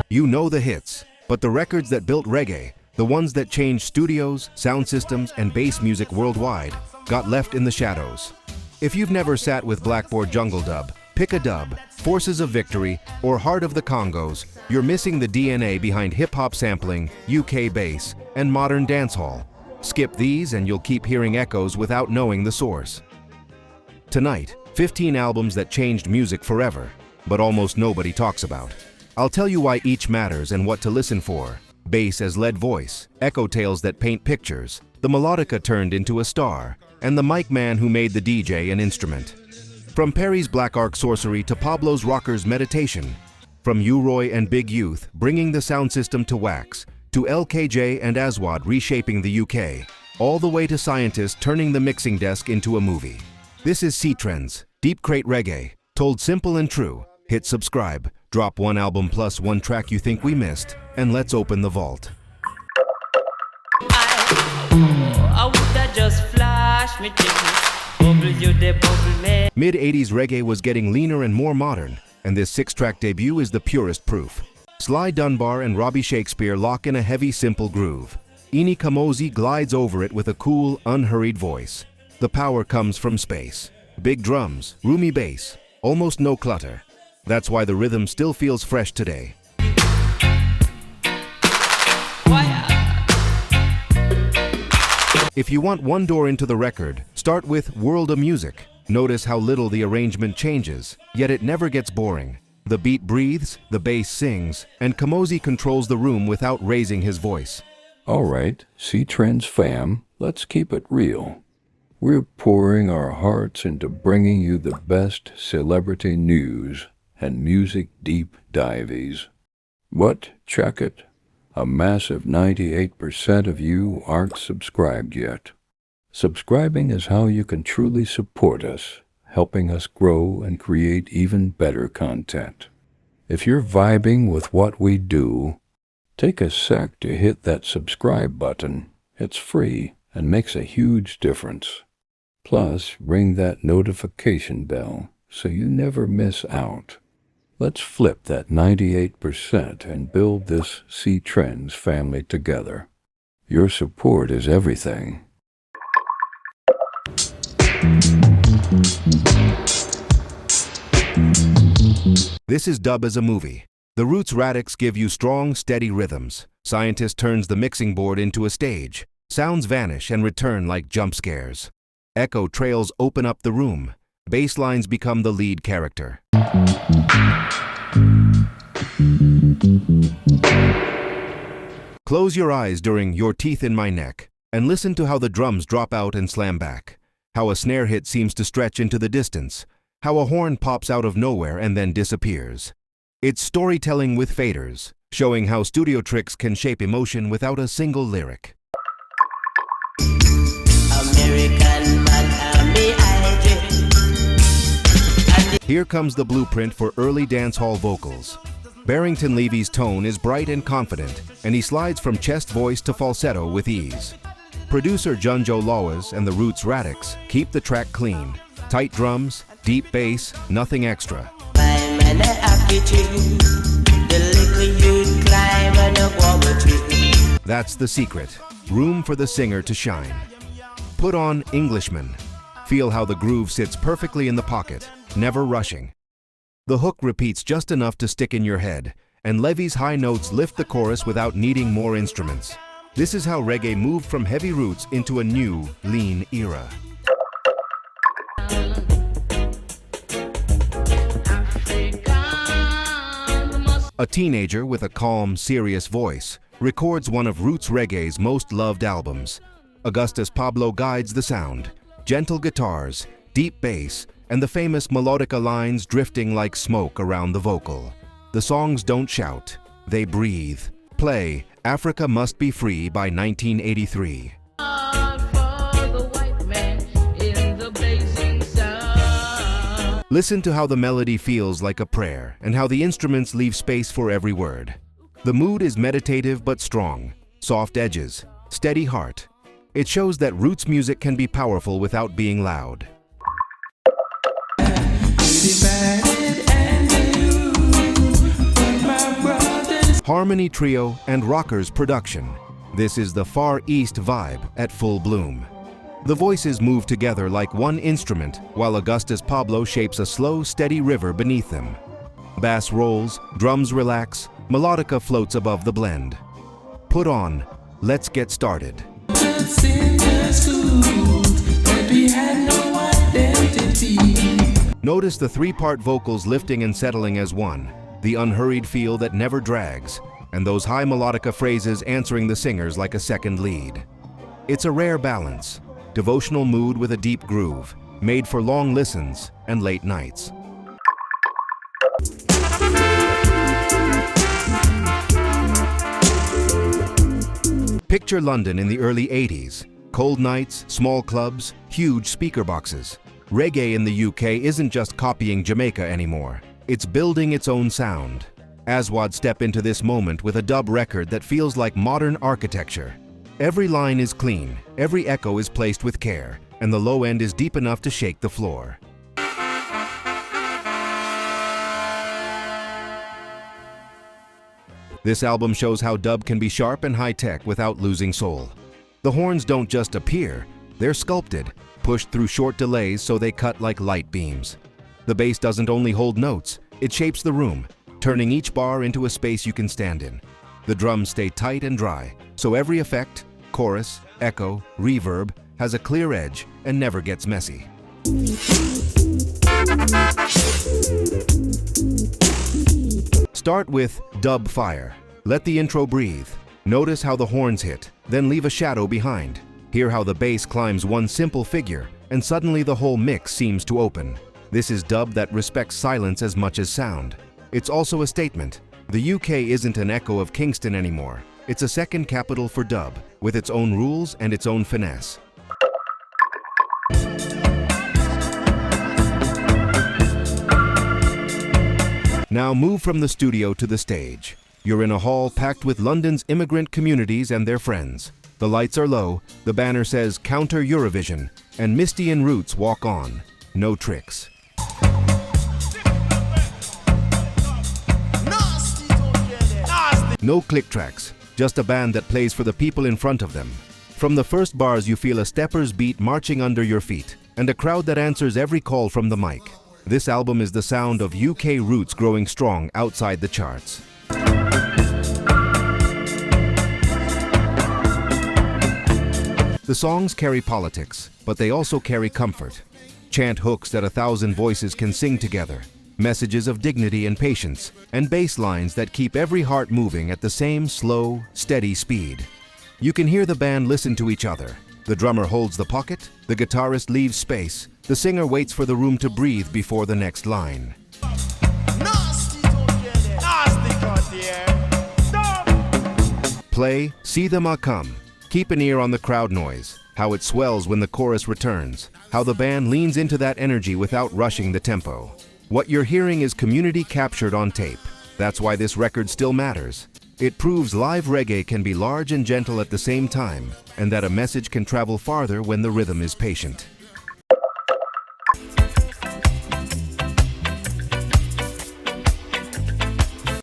You know the hits, but the records that built reggae, the ones that changed studios, sound systems, and bass music worldwide, got left in the shadows. If you've never sat with Blackboard Jungle Dub, Pick a Dub, Forces of Victory, or Heart of the Congos, you're missing the DNA behind hip-hop sampling, UK bass, and modern dancehall. Skip these and you'll keep hearing echoes without knowing the source. Tonight, 15 albums that changed music forever, but almost nobody talks about. I'll tell you why each matters and what to listen for. Bass as lead voice, echo tales that paint pictures, the melodica turned into a star, and the mic man who made the DJ an instrument. From Perry's Black Ark Sorcery to Pablo's Rockers Meditation, from U-Roy and Big Youth bringing the sound system to wax, to LKJ and Aswad reshaping the UK, all the way to scientists turning the mixing desk into a movie. This is Cetrends, Deep Crate Reggae, told simple and true. Hit subscribe, drop one album plus one track you think we missed, and let's open the vault. Mid-80s reggae was getting leaner and more modern, and this 6-track debut is the purest proof. Sly Dunbar and Robbie Shakespeare lock in a heavy, simple groove. Kamoze glides over it with a cool, unhurried voice. The power comes from space. Big drums, roomy bass, almost no clutter. That's why the rhythm still feels fresh today. If you want one door into the record, start with World of Music. Notice how little the arrangement changes, yet it never gets boring. The beat breathes, the bass sings, and Kamoze controls the room without raising his voice. All right, Cetrends fam, let's keep it real. We're pouring our hearts into bringing you the best celebrity news and music deep dives. But check it. A massive 98% of you aren't subscribed yet. Subscribing is how you can truly support us, helping us grow and create even better content. If you're vibing with what we do, take a sec to hit that subscribe button. It's free and makes a huge difference. Plus, ring that notification bell so you never miss out. Let's flip that 98% and build this Cetrends family together. Your support is everything. This is Dub as a movie. The Roots Radix give you strong, steady rhythms. Scientist turns the mixing board into a stage. Sounds vanish and return like jump scares. Echo trails open up the room. Bass lines become the lead character. Close your eyes during Your Teeth in My Neck and listen to how the drums drop out and slam back, how a snare hit seems to stretch into the distance, how a horn pops out of nowhere and then disappears. It's storytelling with faders, showing how studio tricks can shape emotion without a single lyric. Here comes the blueprint for early dancehall vocals. Barrington Levy's tone is bright and confident, and he slides from chest voice to falsetto with ease. Producer Junjo Lawas and the Roots Radix keep the track clean. Tight drums, deep bass, nothing extra. That's the secret. Room for the singer to shine. Put on Englishman. Feel how the groove sits perfectly in the pocket, never rushing. The hook repeats just enough to stick in your head, and Levy's high notes lift the chorus without needing more instruments. This is how reggae moved from heavy roots into a new, lean era. A teenager with a calm, serious voice records one of Roots Reggae's most loved albums. Augustus Pablo guides the sound. Gentle guitars, deep bass, and the famous Melodica lines drifting like smoke around the vocal. The songs don't shout, they breathe. Play Africa Must Be Free by 1983. Listen to how the melody feels like a prayer and how the instruments leave space for every word. The mood is meditative but strong, soft edges, steady heart. It shows that Roots music can be powerful without being loud. Harmony trio and rockers production. This is the Far East vibe at full bloom. The voices move together like one instrument while Augustus Pablo shapes a slow, steady river beneath them. Bass rolls, drums relax, melodica floats above the blend. Put on, let's get started. Notice the three-part vocals lifting and settling as one, the unhurried feel that never drags, and those high melodica phrases answering the singers like a second lead. It's a rare balance, devotional mood with a deep groove, made for long listens and late nights. Picture London in the early 80s. Cold nights, small clubs, huge speaker boxes. Reggae in the UK isn't just copying Jamaica anymore. It's building its own sound. Aswad step into this moment with a dub record that feels like modern architecture. Every line is clean, every echo is placed with care, and the low end is deep enough to shake the floor. This album shows how dub can be sharp and high-tech without losing soul. The horns don't just appear, they're sculpted, pushed through short delays so they cut like light beams. The bass doesn't only hold notes, it shapes the room, turning each bar into a space you can stand in. The drums stay tight and dry, so every effect, chorus, echo, reverb, has a clear edge and never gets messy. Start with Dub Fire. Let the intro breathe. Notice how the horns hit, then leave a shadow behind. Hear how the bass climbs one simple figure, and suddenly the whole mix seems to open. This is dub that respects silence as much as sound. It's also a statement. The UK isn't an echo of Kingston anymore. It's a second capital for dub, with its own rules and its own finesse. Now move from the studio to the stage. You're in a hall packed with London's immigrant communities and their friends. The lights are low, the banner says Counter Eurovision, and Misty In Roots walk on. No tricks. No click tracks, just a band that plays for the people in front of them. From the first bars you feel a stepper's beat marching under your feet, and a crowd that answers every call from the mic. This album is the sound of UK roots growing strong outside the charts. The songs carry politics, but they also carry comfort. Chant hooks that 1,000 voices can sing together, messages of dignity and patience, and bass lines that keep every heart moving at the same slow, steady speed. You can hear the band listen to each other. The drummer holds the pocket, the guitarist leaves space, the singer waits for the room to breathe before the next line. Play, see them a come. Keep an ear on the crowd noise, how it swells when the chorus returns, how the band leans into that energy without rushing the tempo. What you're hearing is community captured on tape. That's why this record still matters. It proves live reggae can be large and gentle at the same time, and that a message can travel farther when the rhythm is patient.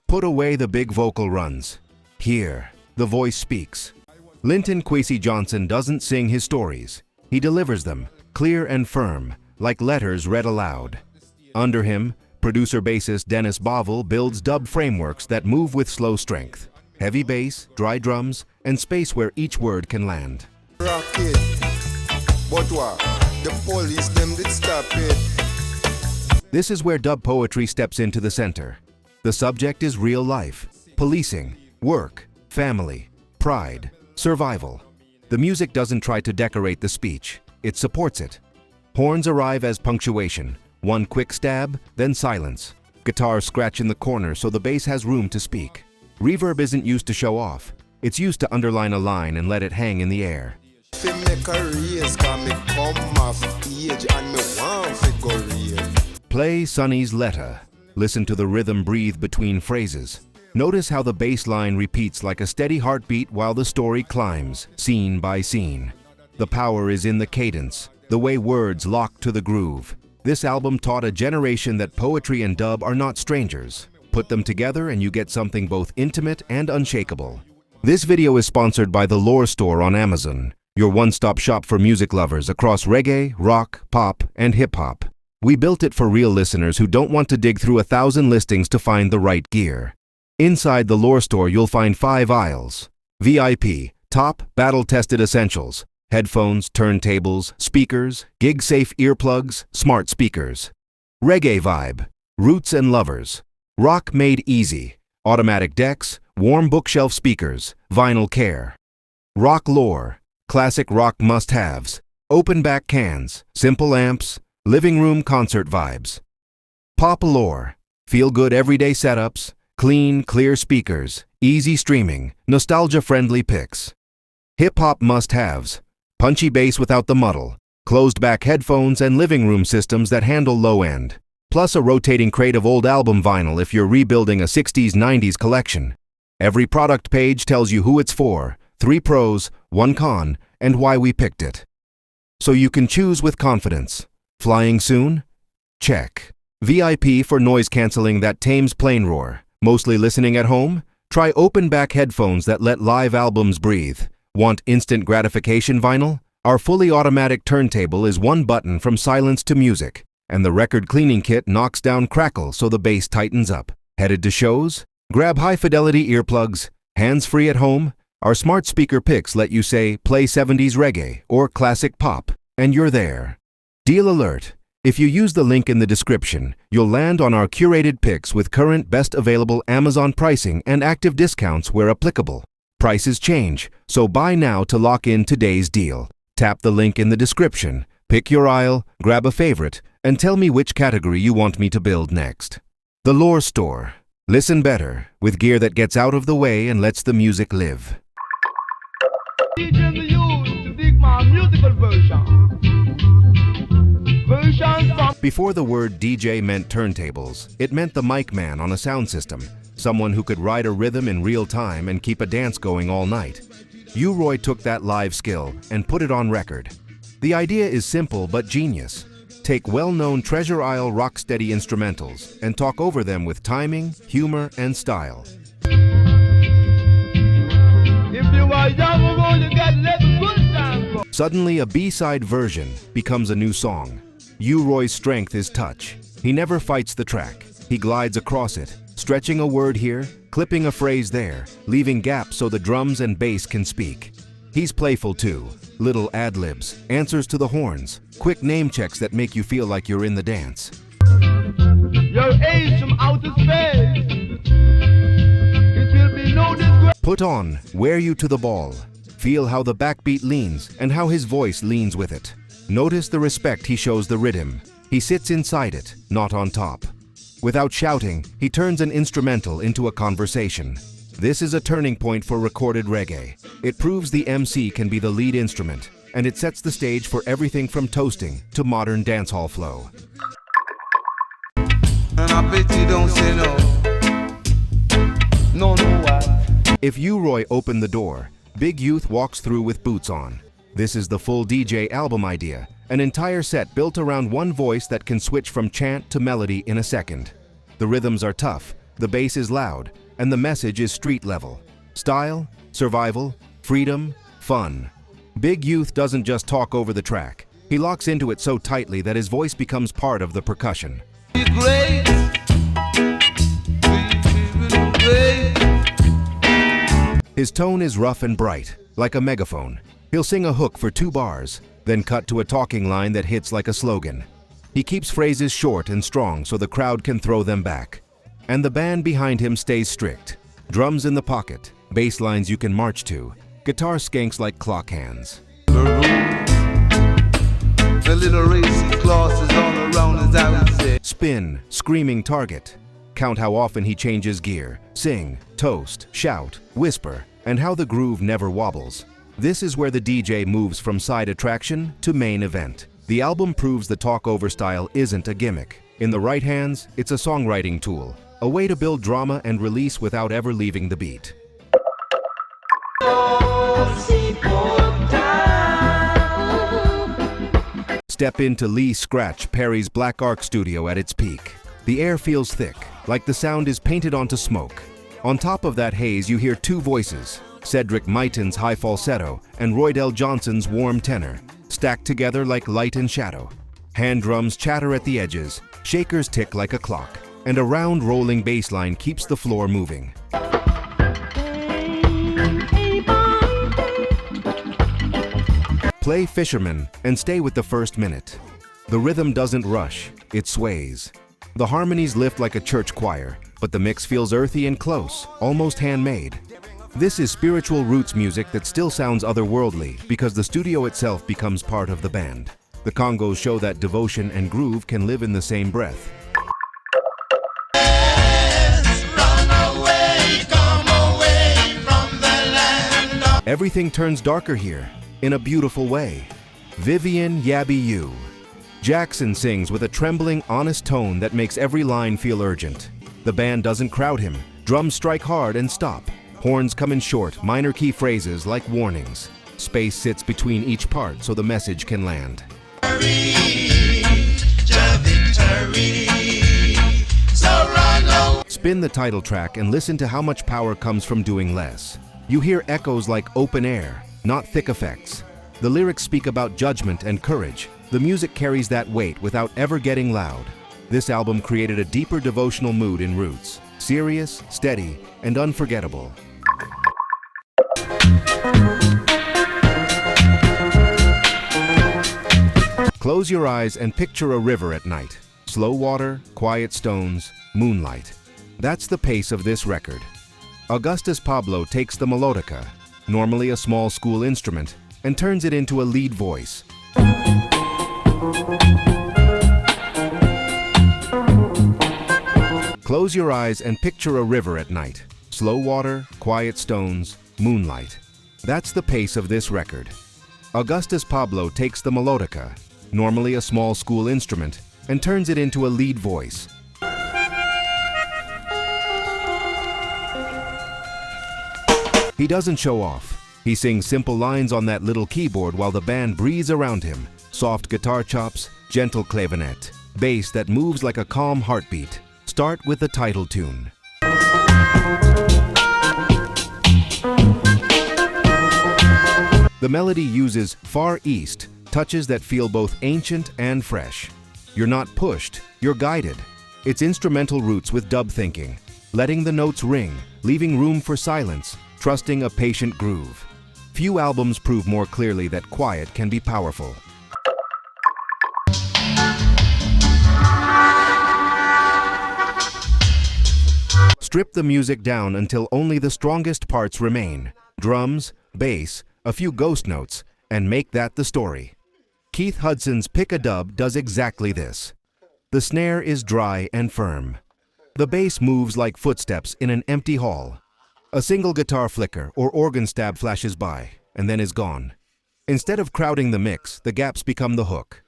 Put away the big vocal runs. Here, the voice speaks. Linton Kwesi Johnson doesn't sing his stories. He delivers them, clear and firm, like letters read aloud. Under him, producer-bassist Dennis Bovell builds dub frameworks that move with slow strength. Heavy bass, dry drums, and space where each word can land. Rock it. But what? The police them did stop it. This is where dub poetry steps into the center. The subject is real life, policing, work, family, pride, survival. The music doesn't try to decorate the speech, it supports it. Horns arrive as punctuation, one quick stab, then silence. Guitars scratch in the corner so the bass has room to speak. Reverb isn't used to show off, it's used to underline a line and let it hang in the air. Play Sonny's Letter. Listen to the rhythm breathe between phrases. Notice how the bass line repeats like a steady heartbeat while the story climbs, scene by scene. The power is in the cadence, the way words lock to the groove. This album taught a generation that poetry and dub are not strangers. Put them together and you get something both intimate and unshakable. This video is sponsored by the Lore Store on Amazon, your one-stop shop for music lovers across reggae, rock, pop, and hip-hop. We built it for real listeners who don't want to dig through 1,000 listings to find the right gear. Inside the Lore Store, you'll find 5 aisles. VIP, top, battle-tested essentials. Headphones, turntables, speakers, gig-safe earplugs, smart speakers. Reggae vibe, roots and lovers. Rock made easy, automatic decks, warm bookshelf speakers, vinyl care. Rock lore, classic rock must-haves. Open back cans, simple amps, living room concert vibes. Pop lore, feel-good everyday setups, clean, clear speakers, easy streaming, nostalgia-friendly picks. Hip-hop must-haves, punchy bass without the muddle, closed-back headphones and living room systems that handle low-end, plus a rotating crate of old album vinyl if you're rebuilding a 60s-90s collection. Every product page tells you who it's for, 3 pros, 1 con, and why we picked it. So you can choose with confidence. Flying soon? Check. VIP for noise cancelling that tames plane roar. Mostly listening at home? Try open-back headphones that let live albums breathe. Want instant gratification vinyl? Our fully automatic turntable is 1 button from silence to music, and the record cleaning kit knocks down crackle so the bass tightens up. Headed to shows? Grab high-fidelity earplugs. Hands-free at home? Our smart speaker picks let you say, play 70s reggae or classic pop, and you're there. Deal alert! If you use the link in the description, you'll land on our curated picks with current best available Amazon pricing and active discounts where applicable. Prices change, so buy now to lock in today's deal. Tap the link in the description, pick your aisle, grab a favorite, and tell me which category you want me to build next. The Lore Store. Listen better, with gear that gets out of the way and lets the music live. Before the word DJ meant turntables, it meant the mic man on a sound system, someone who could ride a rhythm in real time and keep a dance going all night. U-Roy took that live skill and put it on record. The idea is simple but genius. Take well-known Treasure Isle rocksteady instrumentals and talk over them with timing, humor, and style. Suddenly, a B-side version becomes a new song. U-Roy's strength is touch. He never fights the track. He glides across it, stretching a word here, clipping a phrase there, leaving gaps so the drums and bass can speak. He's playful too. Little ad-libs, answers to the horns, quick name checks that make you feel like you're in the dance. Your age from outer space. It will be no disgrace. Put on, wear you to the ball. Feel how the backbeat leans and how his voice leans with it. Notice the respect he shows the rhythm. He sits inside it, not on top. Without shouting, he turns an instrumental into a conversation. This is a turning point for recorded reggae. It proves the MC can be the lead instrument, and it sets the stage for everything from toasting to modern dancehall flow. And I bet you don't say no. No, what? If U-Roy opened the door, Big Youth walks through with boots on. This is the full DJ album idea, an entire set built around one voice that can switch from chant to melody in a second. The rhythms are tough, the bass is loud, and the message is street level. Style, survival, freedom, fun. Big Youth doesn't just talk over the track. He locks into it so tightly that his voice becomes part of the percussion. His tone is rough and bright, like a megaphone. He'll sing a hook for 2 bars, then cut to a talking line that hits like a slogan. He keeps phrases short and strong so the crowd can throw them back. And the band behind him stays strict. Drums in the pocket, bass lines you can march to, guitar skanks like clock hands. Spin, screaming target. Count how often he changes gear, sing, toast, shout, whisper, and how the groove never wobbles. This is where the DJ moves from side attraction to main event. The album proves the talkover style isn't a gimmick. In the right hands, it's a songwriting tool, a way to build drama and release without ever leaving the beat. Step into Lee Scratch Perry's Black Ark studio at its peak. The air feels thick, like the sound is painted onto smoke. On top of that haze, you hear two voices, Cedric Myton's high falsetto and Roydell Johnson's warm tenor, stacked together like light and shadow. Hand drums chatter at the edges, shakers tick like a clock, and a round rolling bass line keeps the floor moving. Play Fisherman and stay with the first minute. The rhythm doesn't rush, it sways. The harmonies lift like a church choir, but the mix feels earthy and close, almost handmade. This is spiritual roots music that still sounds otherworldly because the studio itself becomes part of the band. The congos show that devotion and groove can live in the same breath. Everything turns darker here, in a beautiful way. Vivian Yabby You. Jackson sings with a trembling, honest tone that makes every line feel urgent. The band doesn't crowd him. Drums strike hard and stop. Horns come in short, minor key phrases like warnings. Space sits between each part so the message can land. Spin the title track and listen to how much power comes from doing less. You hear echoes like open air, not thick effects. The lyrics speak about judgment and courage. The music carries that weight without ever getting loud. This album created a deeper devotional mood in Roots, serious, steady, and unforgettable. Close your eyes and picture a river at night. Slow water, quiet stones, moonlight. That's the pace of this record. Augustus Pablo takes the Melodica, normally a small school instrument, and turns it into a lead voice. Close your eyes and picture a river at night. Slow water, quiet stones, moonlight. That's the pace of this record. Augustus Pablo takes the Melodica, normally a small school instrument, and turns it into a lead voice. He doesn't show off. He sings simple lines on that little keyboard while the band breathes around him. Soft guitar chops, gentle clavinet, bass that moves like a calm heartbeat. Start with the title tune. The melody uses Far East, touches that feel both ancient and fresh. You're not pushed, you're guided. It's instrumental roots with dub thinking, letting the notes ring, leaving room for silence, trusting a patient groove. Few albums prove more clearly that quiet can be powerful. Strip the music down until only the strongest parts remain. Drums, bass, a few ghost notes, and make that the story. Keith Hudson's Pick a Dub does exactly this. The snare is dry and firm. The bass moves like footsteps in an empty hall. A single guitar flicker or organ stab flashes by, and then is gone. Instead of crowding the mix, the gaps become the hook.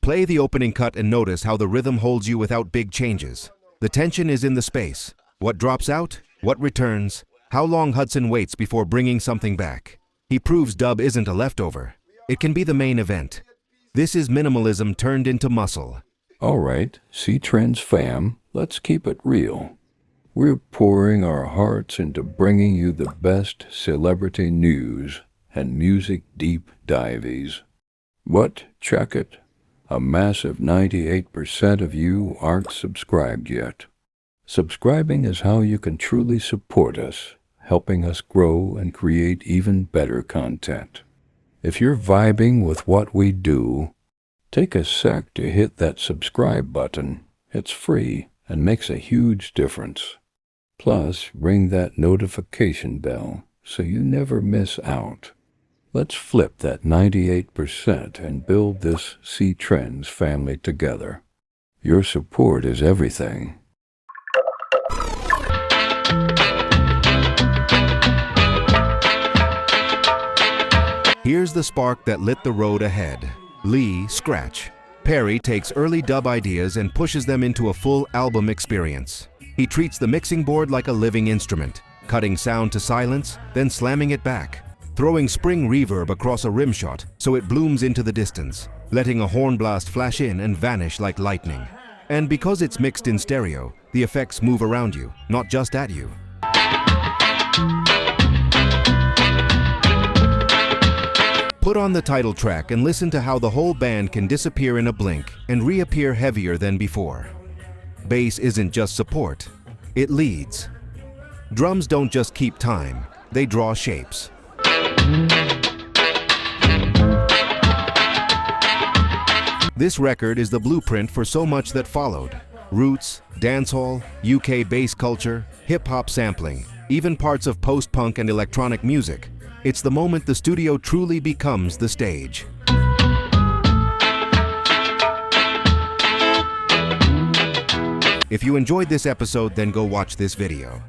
Play the opening cut and notice how the rhythm holds you without big changes. The tension is in the space. What drops out? What returns? How long Hudson waits before bringing something back. He proves dub isn't a leftover. It can be the main event. This is minimalism turned into muscle. All right, Cetrends fam, let's keep it real. We're pouring our hearts into bringing you the best celebrity news and music deep dives. But check it. A massive 98% of you aren't subscribed yet. Subscribing is how you can truly support us, helping us grow and create even better content. If you're vibing with what we do, take a sec to hit that subscribe button. It's free and makes a huge difference. Plus, ring that notification bell so you never miss out. Let's flip that 98% and build this Cetrends family together. Your support is everything. Here's the spark that lit the road ahead. Lee, Scratch. Perry takes early dub ideas and pushes them into a full album experience. He treats the mixing board like a living instrument, cutting sound to silence, then slamming it back. throwing spring reverb across a rim shot so it blooms into the distance, letting a horn blast flash in and vanish like lightning. And because it's mixed in stereo, the effects move around you, not just at you. Put on the title track and listen to how the whole band can disappear in a blink and reappear heavier than before. Bass isn't just support, it leads. Drums don't just keep time, they draw shapes. This record is the blueprint for so much that followed. Roots, dancehall, UK bass culture, hip-hop sampling, even parts of post-punk and electronic music. It's the moment the studio truly becomes the stage. If you enjoyed this episode, then go watch this video.